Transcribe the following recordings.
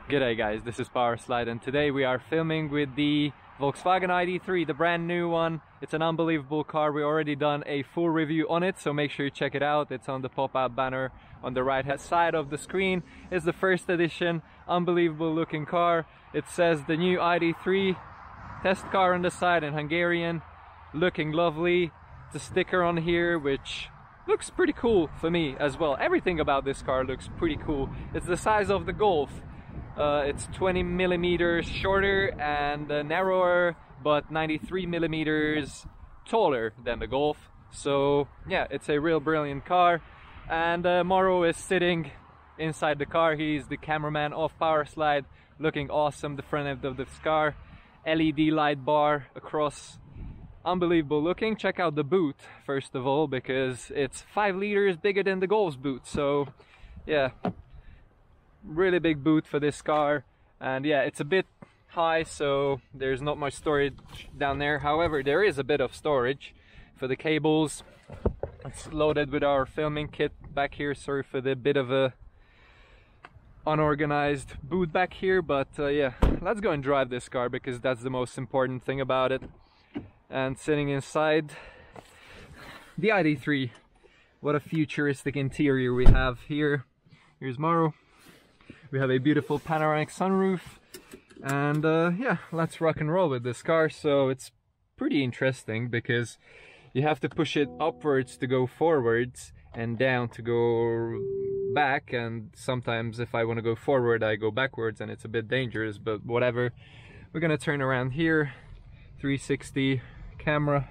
G'day guys, this is Powerslide and today we are filming with the Volkswagen ID3, the brand new one. It's an unbelievable car. We already done a full review on it, so make sure you check it out. It's on the pop-out banner on the right hand side of the screen. It's the first edition, unbelievable looking car. It says the new ID3 test car on the side in Hungarian, looking lovely. It's a sticker on here which looks pretty cool for me as well. Everything about this car looks pretty cool. It's the size of the Golf. It's 20 millimeters shorter and narrower, but 93 millimeters taller than the Golf. So yeah, it's a real brilliant car. And Mauro is sitting inside the car. He's the cameraman of Powerslide, looking awesome. The front end of this car, LED light bar across, unbelievable looking. Check out the boot first of all, because it's 5 liters bigger than the Golf's boot. So yeah, really big boot for this car. And yeah, it's a bit high, so there's not much storage down there. However, there is a bit of storage for the cables. It's loaded with our filming kit back here. Sorry for the bit of a unorganized boot back here, but yeah, let's go and drive this car because that's the most important thing about it. And sitting inside the ID3, what a futuristic interior we have here. Here's Mauro. We have a beautiful panoramic sunroof, and yeah, let's rock and roll with this car. So it's pretty interesting because you have to push it upwards to go forwards and down to go back, and sometimes if I want to go forward I go backwards and it's a bit dangerous, but whatever. We're gonna turn around here. 360 camera,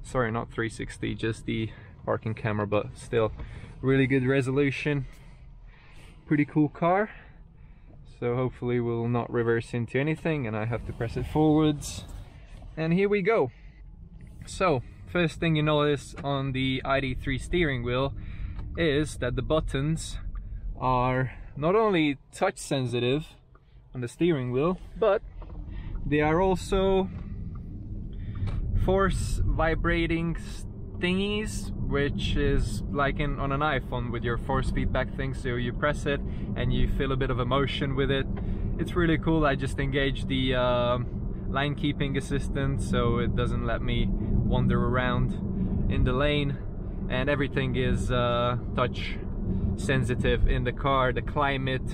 sorry, not 360, just the parking camera, but still really good resolution. Pretty cool car. So hopefully we'll not reverse into anything, and I have to press it forwards, and here we go. So first thing you notice on the ID3 steering wheel is that the buttons are not only touch sensitive on the steering wheel, but they are also force vibrating thingies, which is like on an iPhone with your force feedback thing. So you press it and you feel a bit of emotion with it. It's really cool. I just engaged the line keeping assistant so it doesn't let me wander around in the lane, and everything is touch sensitive in the car, the climate,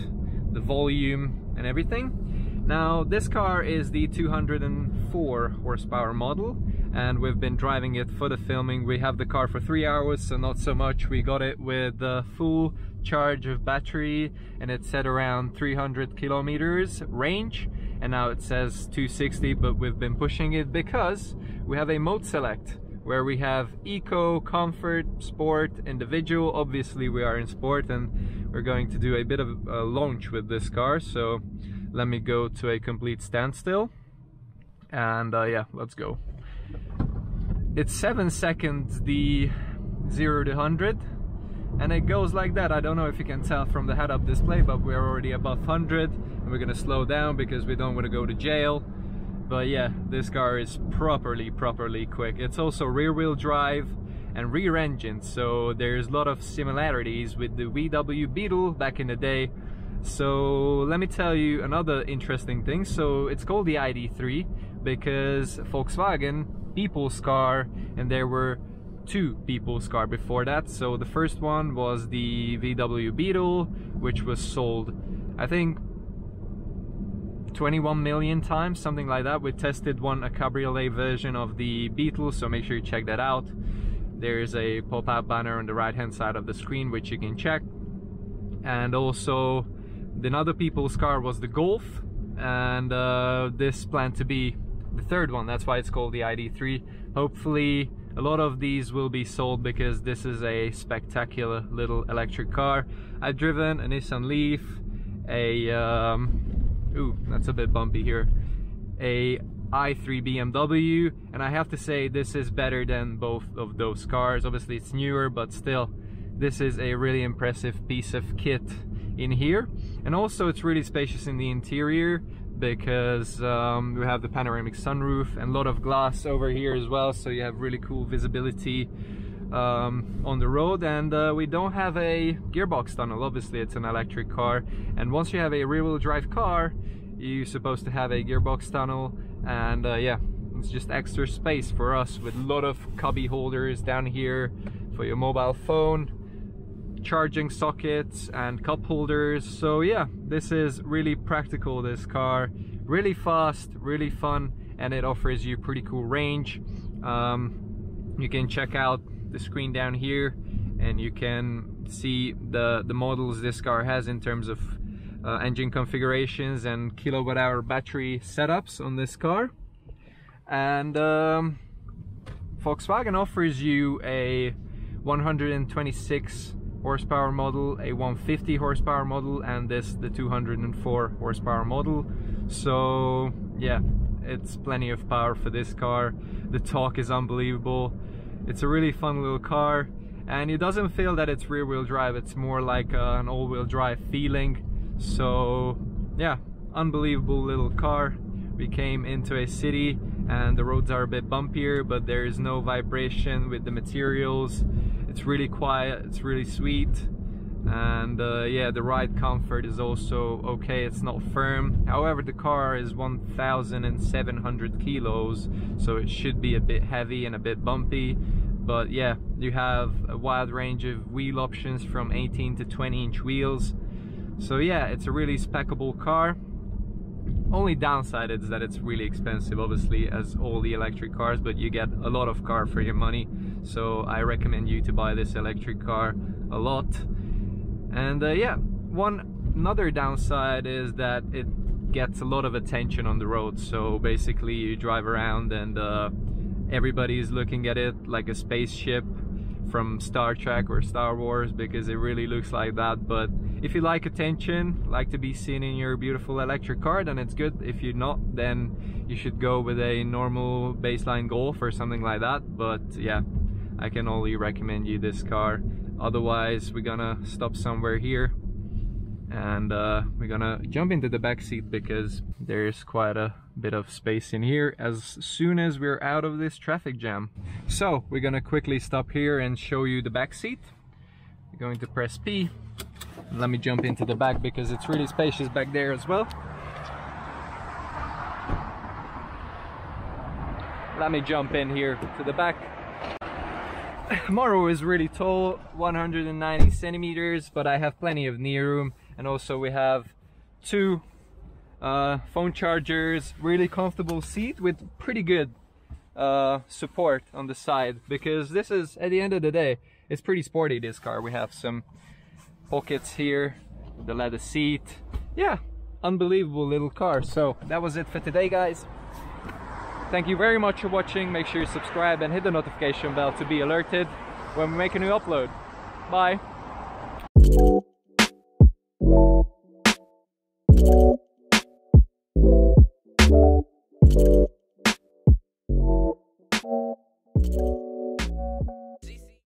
the volume and everything. Now this car is the 204 horsepower model, and we've been driving it for the filming. We have the car for 3 hours, so not so much. We got it with the full charge of battery, and it said around 300 kilometers range, and now it says 260, but we've been pushing it because we have a mode select where we have eco, comfort, sport, individual. Obviously we are in sport, and we're going to do a bit of a launch with this car. So let me go to a complete standstill, and yeah, let's go. It's 7 seconds the 0 to 100, and it goes like that. I don't know if you can tell from the head-up display, but we're already above 100, and we're gonna slow down because we don't want to go to jail. But yeah, this car is properly quick. It's also rear-wheel drive and rear engine, so there's a lot of similarities with the VW Beetle back in the day. So let me tell you another interesting thing. So it's called the ID3 because Volkswagen people's car, and there were 2 people's car before that. So the first one was the VW Beetle, which was sold I think 21 million times, something like that. We tested a cabriolet version of the Beetle, so make sure you check that out. There's a pop-out banner on the right hand side of the screen which you can check. And also another people's car was the Golf, and this planned to be the third one. That's why it's called the ID3. Hopefully a lot of these will be sold because this is a spectacular little electric car. I've driven a Nissan Leaf, a ooh, that's a bit bumpy here, a i3 BMW, and I have to say this is better than both of those cars. Obviously it's newer, but still this is a really impressive piece of kit in here. And also it's really spacious in the interior because we have the panoramic sunroof and a lot of glass over here as well, so you have really cool visibility on the road, and we don't have a gearbox tunnel. Obviously it's an electric car, and once you have a rear-wheel drive car you're supposed to have a gearbox tunnel, and yeah, it's just extra space for us with a lot of cubby holders down here for your mobile phone, charging sockets and cup holders. So yeah, this is really practical, this car, really fast, really fun, and it offers you pretty cool range. You can check out the screen down here and you can see the models this car has in terms of engine configurations and kilowatt-hour battery setups on this car. And Volkswagen offers you a 126 horsepower model, a 150 horsepower model, and the 204 horsepower model. So yeah, it's plenty of power for this car. The torque is unbelievable. It's a really fun little car, and it doesn't feel that it's rear-wheel drive. It's more like an all-wheel drive feeling. So yeah, unbelievable little car. We came into a city and the roads are a bit bumpier, but there is no vibration with the materials. It's really quiet, it's really sweet, and yeah, the ride comfort is also okay. It's not firm. However, the car is 1,700 kilos, so it should be a bit heavy and a bit bumpy. But yeah, you have a wide range of wheel options from 18 to 20-inch wheels. So yeah, it's a really speccable car. Only downside is that it's really expensive, obviously, as all the electric cars, but you get a lot of car for your money. So I recommend you to buy this electric car a lot. And yeah, another downside is that it gets a lot of attention on the road. So basically you drive around and everybody's looking at it like a spaceship from Star Trek or Star Wars, because it really looks like that. But if you like attention, like to be seen in your beautiful electric car, then it's good. If you're not, then you should go with a normal baseline Golf or something like that. But yeah, I can only recommend you this car. Otherwise, we're gonna stop somewhere here and we're gonna jump into the back seat, because there's quite a bit of space in here as soon as we're out of this traffic jam. So we're gonna quickly stop here and show you the back seat. We're going to press P. Let me jump into the back because it's really spacious back there as well. Let me jump in here to the back. Moro is really tall, 190 centimeters, but I have plenty of knee room, and also we have two phone chargers, really comfortable seat with pretty good support on the side, because this is, at the end of the day, it's pretty sporty, this car. We have some pockets here, the leather seat. Yeah, unbelievable little car. So that was it for today, guys. Thank you very much for watching. Make sure you subscribe and hit the notification bell to be alerted when we make a new upload. Bye.